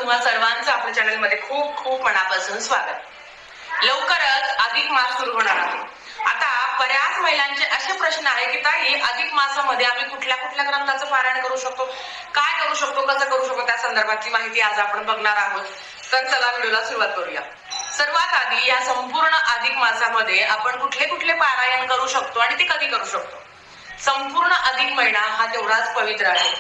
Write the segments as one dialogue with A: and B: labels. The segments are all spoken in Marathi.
A: तुम्हा सर्वांचं आपल्या चॅनलमध्ये खूप खूप मनापासून स्वागत. लवकरच अधिक मास सुरू होणार आहे. आता बऱ्याच महिलांचे असे प्रश्न आहे की ताई, अधिक मासामध्ये आम्ही कुठल्या कुठल्या ग्रंथाचं पारायण करू शकतो, काय करू शकतो, कसं करू शकतो, त्या संदर्भातली माहिती आज आपण बघणार आहोत. तर चला व्हिडिओला सुरुवात करूया. सर्वात आधी या संपूर्ण अधिक मासामध्ये आपण कुठले कुठले पारायण करू शकतो आणि ते कधी करू शकतो. संपूर्ण अधिक महिना हा तेवढाच पवित्र आहे.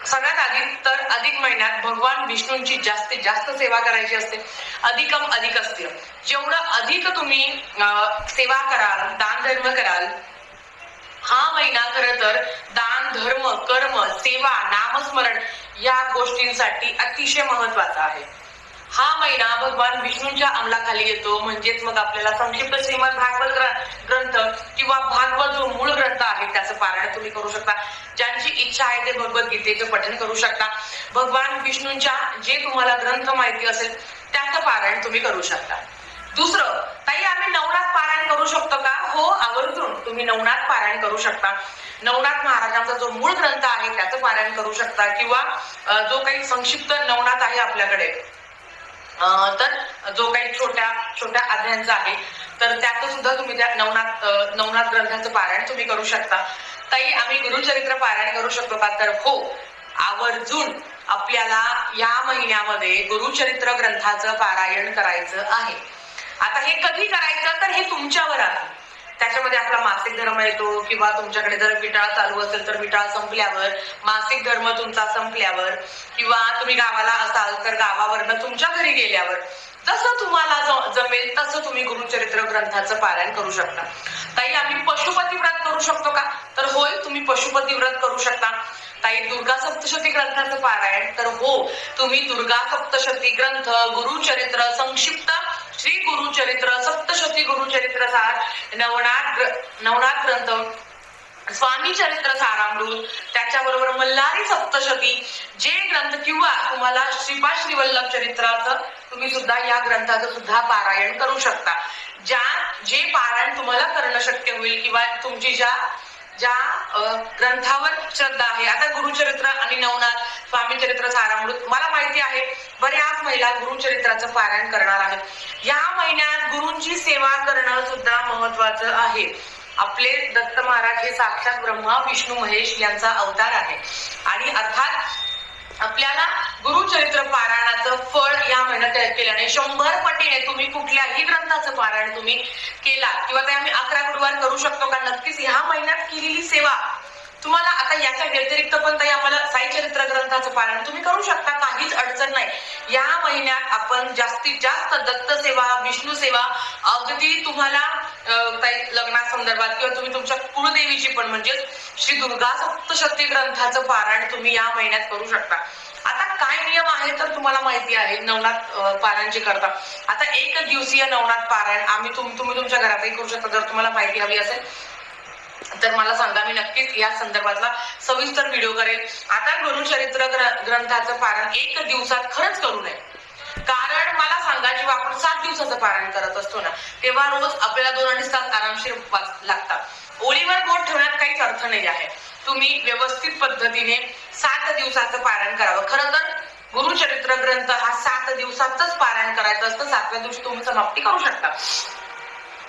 A: सगळ्यात आधी तर अधिक महिन्यात भगवान विष्णूंची जास्तीत जास्त सेवा करायची असते. अधिकम अधिक असते. जेवढं अधिक तुम्ही सेवा कराल, दान धर्म कराल, हा महिना खरं तर दान धर्म, कर्म, सेवा, नामस्मरण या गोष्टींसाठी अतिशय महत्वाचा आहे. हा महिना भगवान विष्णूंच्या अंमलाखाली येतो. म्हणजेच मग आपल्याला संक्षिप्त श्रीमद भागवत ग्रंथ किंवा भागवत जो मूळ ग्रंथ आहे त्याचं पारायण तुम्ही करू शकता. ज्यांची इच्छा आहे ते भगवद्गीतेचे पठण करू शकता. भगवान विष्णूंच्या जे तुम्हाला ग्रंथ माहिती असेल त्याचं पारायण तुम्ही करू शकता. दुसरं, ताई आम्ही नवनाथ पारायण करू शकतो का? हो, आवर्जून तुम्ही नवनाथ पारायण करू शकता. नवनाथ महाराजांचा जो मूळ ग्रंथ आहे त्याचं पारायण करू शकता किंवा जो काही संक्षिप्त नवनाथ आहे आपल्याकडे, तर जो काही छोट्या छोट्या अध्यायांचा आहे तर त्याचं सुद्धा तुम्ही त्या नवनाथ ग्रंथाचं पारायण तुम्ही करू शकता. ताई आम्ही गुरुचरित्र पारायण करू शकतो का? तर हो, आवर्जून आपल्याला या महिन्यामध्ये गुरुचरित्र ग्रंथाचं पारायण करायचं आहे. आता हे कधी करायचं तर हे तुमच्यावर आहे. त्याच्यामध्ये आपला मासिक धर्म येतो किंवा तुमच्याकडे जर विटाळ चालू असेल तर विटाळ संपल्यावर, मासिक धर्म तुमचा संपल्यावर, किंवा तुम्ही गावाला असाल तर गावावरनं तुमच्या घरी गेल्यावर जसं तुम्हाला जमेल तसं तुम्ही गुरुचरित्र ग्रंथाचं पारायण करू शकता. ताई आम्ही पशुपती व्रत करू शकतो का? तर होय, तुम्ही पशुपती व्रत करू शकता. ताई दुर्गा सप्तशती ग्रंथाचं पारायण, तर हो, तुम्ही दुर्गा सप्तशती ग्रंथ, गुरुचरित्र, संक्षिप्त श्री गुरुचरित्र, सप्तशती गुरुचरित्र सार, नवनाथ ग्रंथ, स्वामी चरित्र सारामृत, त्याच्याबरोबर मल्हारी सप्तशती जे ग्रंथ, किंवा तुम्हाला श्रीपाद श्रीवल्लभ चरित्राचं तुम्ही सुद्धा या ग्रंथाचं सुद्धा पारायण करू शकता. जे पारायण तुम्हाला करणं शक्य होईल किंवा तुमची ज्या ग्रंथावर श्रद्धा आहे. आता गुरुचरित्र आणि नवनाथ, स्वामी चरित्र सारामृत मला माहिती आहे बऱ्याच महिला गुरुचरित्राचं पारायण करणार आहेत. या महिन्यात गुरूंची सेवा करणं सुद्धा महत्वाचं आहे. आपले दत्त महाराज हे साक्षात ब्रह्मा विष्णू महेश यांचा अवतार आहे आणि अर्थात आपल्याला गुरुचरित्र पारायणाचं फळ या महिन्यात केल्याने 100 पटीने तुम्ही कुठल्याही ग्रंथाचं पारायण तुम्ही केला किंवा ते आम्ही 11 गुरुवार करू शकतो का? नक्कीच. ह्या महिन्यात केलेली सेवा तुम्हाला, आता याच्या व्यतिरिक्त पण ताई आम्हाला साई चरित्र ग्रंथाचं पारायण तुम्ही करू शकता, काहीच अडचण नाही. या महिन्यात आपण जास्तीत जास्त दत्त सेवा, विष्णू सेवा, अगदी तुम्हाला काही लग्नासंदर्भात किंवा तुम्ही तुमच्या कुळदेवीची पण म्हणजे श्री दुर्गा सप्तशती ग्रंथाचं पारायण तुम्ही या महिन्यात करू शकता. आता काय नियम आहे तर तुम्हाला माहिती आहे नवनाथ पारायण जे करता. आता 1 दिवसीय नवनाथ पारायण आम्ही तुम्ही तुमच्या घरातही करू शकता. जर तुम्हाला माहिती हवी असेल तर मला सांगा, मी नक्कीच या संदर्भातला सविस्तर व्हिडिओ करेल. आता गुरुचरित्र ग्रंथाचं पारायण 1 दिवसात खरंच करू नये. कारण मला सांगा, जेव्हा आपण 7 दिवसाचं पारायण करत असतो ना, तेव्हा रोज आपल्याला 2-2.5 तास आरामशीर उपवास लागतात. ओळीवर बोट ठेवण्यात काहीच अर्थ नाही आहे. तुम्ही व्यवस्थित पद्धतीने 7 दिवसाचं पारायण करावं. खरं तर गुरुचरित्र ग्रंथ हा 7 दिवसातच पारायण करायचं असतं. 7व्या दिवशी तुम्ही समाप्ती करू शकता.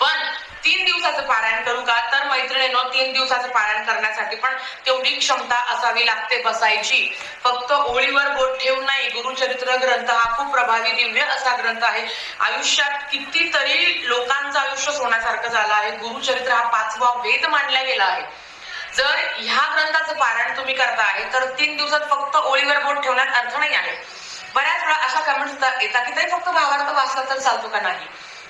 A: पण 3 दिवसाचं पारायण करू का? तर मैत्रिणींनो, 3 दिवसाचं पारायण करण्यासाठी पण तेवढी क्षमता असावी लागते बसायची. फक्त ओळीवर बोट ठेवून नाही. गुरुचरित्र ग्रंथ हा खूप प्रभावी दिव्य असा ग्रंथ आहे. आयुष्यात कितीतरी लोकांचं आयुष्य सोन्यासारखं झालं आहे. गुरुचरित्र हा 5वा वेद मानला गेला आहे. जर ह्या ग्रंथाचं पारायण तुम्ही करता आहे तर 3 दिवसात फक्त ओळीवर बोट ठेवण्यात अर्थ नाही आहे. बऱ्याच वेळा अशा कमेंट्स येतात की ताई फक्त भावार्थ वाचला तर चालतो का? नाही,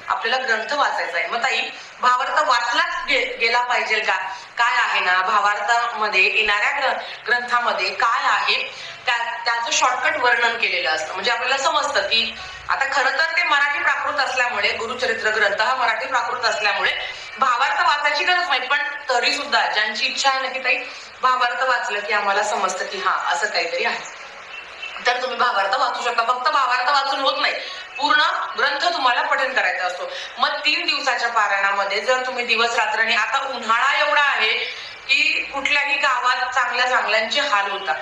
A: आपल्याला ग्रंथ वाचायचा आहे. मग ताई भावार्थ वाचलाच गेला पाहिजे का? काय आहे ना, भावार्थामध्ये येणाऱ्या ग्रंथामध्ये काय आहे त्याचं शॉर्टकट वर्णन केलेलं असतं. म्हणजे आपल्याला समजतं की आता खरं तर ते मराठी प्राकृत असल्यामुळे, गुरुचरित्र ग्रंथ हा मराठी प्राकृत असल्यामुळे भावार्थ वाचायची गरज नाही. पण तरी सुद्धा ज्यांची इच्छा आहे ना की ताई भावार्थ वाचलं की आम्हाला समजतं की हा असं काहीतरी आहे, तर तुम्ही भावार्थ वाचू शकता. फक्त भावार्थ वाचून होत नाही, पूर्ण ग्रंथ तुम्हाला पठण करायचा असतो. मग 3 दिवसाच्या पारायणामध्ये जर तुम्ही दिवस रात्रने, आता उन्हाळा एवढा आहे की कुठल्याही गावात चांगल्याचे हाल होतात.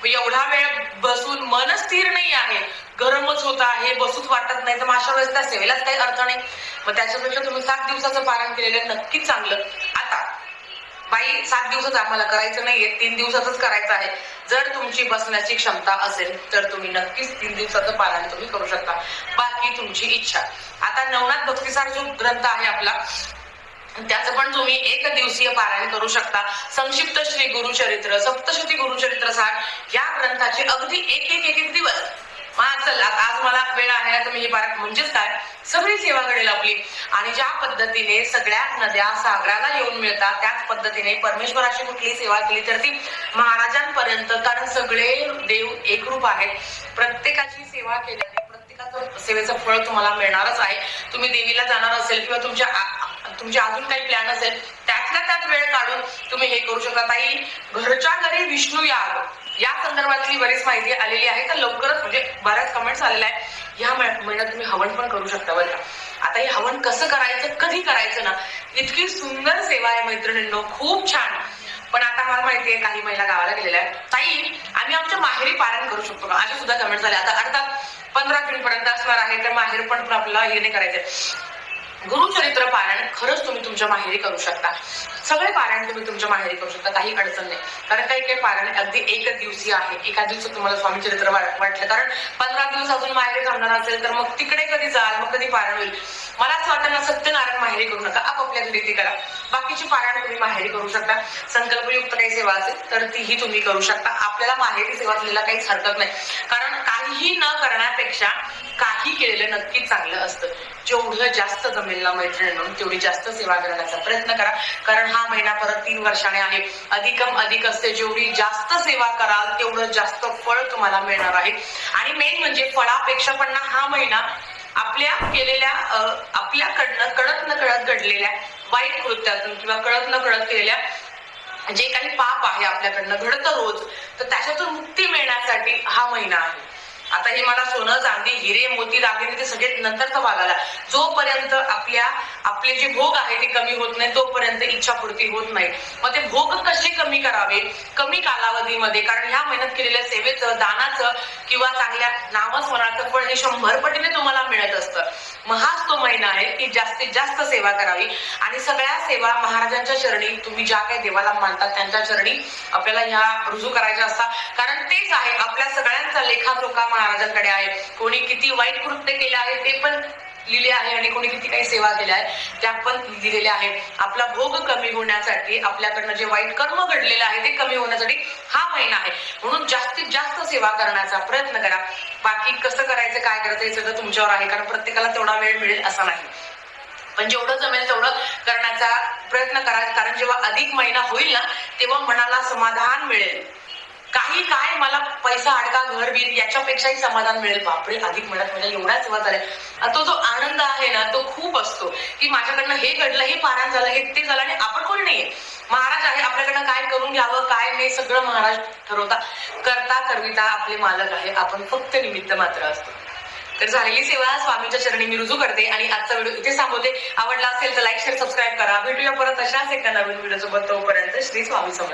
A: एवढा वेळ बसून मन स्थिर नाही आहे, गरमच होत आहे, बसूच वाटत नाही, तर मग अशा वेळेस त्या सेवेलाच काही अर्थ नाही. मग त्याच्यापेक्षा तुम्ही 7 दिवसाचं पारायण केलेलं नक्कीच चांगलं. आता बाई 7 दिवसाच आम्हाला करायचं नाहीये, 3 दिवसाचंच करायचं आहे, जर तुमची बसण्याची क्षमता असेल तर तुम्ही नक्कीच 3 दिवसाचं पारायण तुम्ही करू शकता, बाकी तुमची इच्छा. आता नवनाथ भक्तिसार जो ग्रंथ आहे आपला, त्याचं पण तुम्ही 1 दिवसीय पारायण करू शकता. संक्षिप्त श्री गुरुचरित्र, सप्तशती गुरुचरित्र सार या ग्रंथाचे अगदी एक दिवस. चल आज मला वेळ आहे तर मी हे पारायण, म्हणजेच काय, सगळी सेवा घडेल आपली. आणि ज्या पद्धतीने सगळ्या नद्या सागराला येऊन मिळतात, त्याच पद्धतीने परमेश्वराची कुठली सेवा केली तर ती महाराजांपर्यंत, कारण सगळे देव एकरूप आहेत. प्रत्येकाची सेवा केल्याने प्रत्येकाचं सेवेचं फळ तुम्हाला मिळणारच आहे. तुम्ही देवीला जाणार असेल किंवा तुमचे अजून काही प्लॅन असेल, त्यातल्या त्यात वेळ काढून तुम्ही हे करू शकता. ताई, घरच्या घरी विष्णू याग या संदर्भातली बरीच माहिती आलेली आहे, तर लवकरच म्हणजे बऱ्याच कमेंट्स आलेल्या आहेत. या महिन्यात तुम्ही हवन पण करू शकता बरं. आता हे हवन कसं करायचं, कधी करायचं ना, इतकी सुंदर सेवा आहे मैत्रिणींनो, खूप छान. पण आता मला माहितीये काही महिला गावाला गेलेल्या आहेत, ताई आम्ही आमच्या माहेरी पारायण करू शकतो का, अशा सुद्धा कमेंट झाल्या. आता अर्थात 15 जून पर्यंत असणार आहे, तर माहेर पण आपल्याला हे नाही करायचंय. गुरुचरित्र पारायण खरंच तुम्ही तुमच्या माहेरी करू शकता, सगळे पारायण तुम्ही तुमच्या माहेरी करू शकता, काही अडचण नाही. कारण काही पारायण अगदी 1 दिवसीय आहे. एका दिवसात तुम्हाला स्वामी चरित्र वाटलं, कारण 15 दिवस अजून माहेरी थांबणार असेल तर मग तिकडे कधी जाल, मग कधी पारायण होईल. मला असं वाटतं ना, सत्यनारायण माहेरी करू नका, आपापल्या घरी ती करा. बाकीची पारायण तुम्ही माहेरी करू शकता. संकल्पयुक्त काही सेवा असेल तर तीही तुम्ही करू शकता. आपल्याला माहेरी सेवा केलेला काहीच हरकत नाही, कारण काहीही न करण्यापेक्षा काही केलेलं नक्कीच चांगलं असतं. जेवढं जास्त जमेल ना मैत्रिणींनो, तेवढी जास्त सेवा करण्याचा प्रयत्न करा, कारण हा महिना परत 3 वर्षाने आहे. अधिकम अधिक असते, जेवढी जास्त सेवा कराल तेवढं जास्त फळ तुम्हाला मिळणार आहे. आणि मेन म्हणजे फळापेक्षा पण ना, हा महिना आपल्या केलेल्या आपल्याकडनं कळत न कळत घडलेल्या वाईट कृत्यातून किंवा कळत न कळत केलेल्या जे काही पाप आहे आपल्याकडनं घडतं रोज, तर त्याच्यातून मुक्ती मिळण्यासाठी हा महिना आहे. आता हे मला सोनं, चांदी, हिरे, मोती, दागिने ते सगळे नंतरचा भाग आला. जोपर्यंत आपले जे भोग आहे ते कमी होत नाही, तोपर्यंत इच्छापूर्ती होत नाही. मग ते भोग कसे कमी करावे कमी कालावधीमध्ये, कारण ह्या महिन्यात केलेल्या सेवेचं, दानाचं किंवा चांगल्या नामस्मरणाचं फळ हे 100 पटीने तुम्हाला मिळत असतं. मग हाच तो महिना आहे की जास्तीत जास्त सेवा करावी. आणि सगळ्या सेवा महाराजांच्या चरणी, तुम्ही ज्या काही देवाला मानतात त्यांच्या चरणी आपल्याला ह्या रुजू करायच्या असतात, कारण तेच आहे आपल्या सगळ्यांचा लेखाजोखा महाराजांकडे आहे. कोणी किती वाईट कृत्य केले आहे ते पण लिहिले आहे, आणि कोणी किती काही सेवा केल्या आहे त्या पण लिहिलेल्या आहे. आपला भोग कमी होण्यासाठी, आपल्याकडनं जे वाईट कर्म घडलेलं आहे ते कमी होण्यासाठी हा महिना आहे. म्हणून जास्तीत जास्त सेवा करण्याचा प्रयत्न करा. बाकी कसं करायचं, काय करायचं हे सगळं तुमच्यावर आहे, कारण प्रत्येकाला तेवढा वेळ मिळेल असा नाही. पण जेवढं जमेल तेवढं करण्याचा प्रयत्न करा, कारण जेव्हा अधिक महिना होईल ना, तेव्हा मनाला समाधान मिळेल. काही काय मला पैसा अडका, घर बिल याच्यापेक्षाही समाधान मिळेल. बापरे, अधिक महिन्यात म्हणजे एवढ्या सेवा झाल्या, तो जो आनंद आहे ना तो खूप असतो, की माझ्याकडनं हे घडलं, हे पारायण झालं, हे ते झालं, आणि आपण कोणी नाहीये, महाराज आहे. आपल्याकडनं काय करून घ्यावं काय नाही सगळं महाराज ठरवता, करता करविता आपले मालक आहे, आपण फक्त निमित्त मात्र असतो. तर झालेली सेवा स्वामीच्या चरणी मी रुजू करते आणि आजचा व्हिडिओ इथे थांबवते. आवडला असेल तर लाईक शेअर सबस्क्राईब करा. भेटूया परत अशाच एका नवीन व्हिडिओ सोबत. तोपर्यंत श्री स्वामी समर्थ.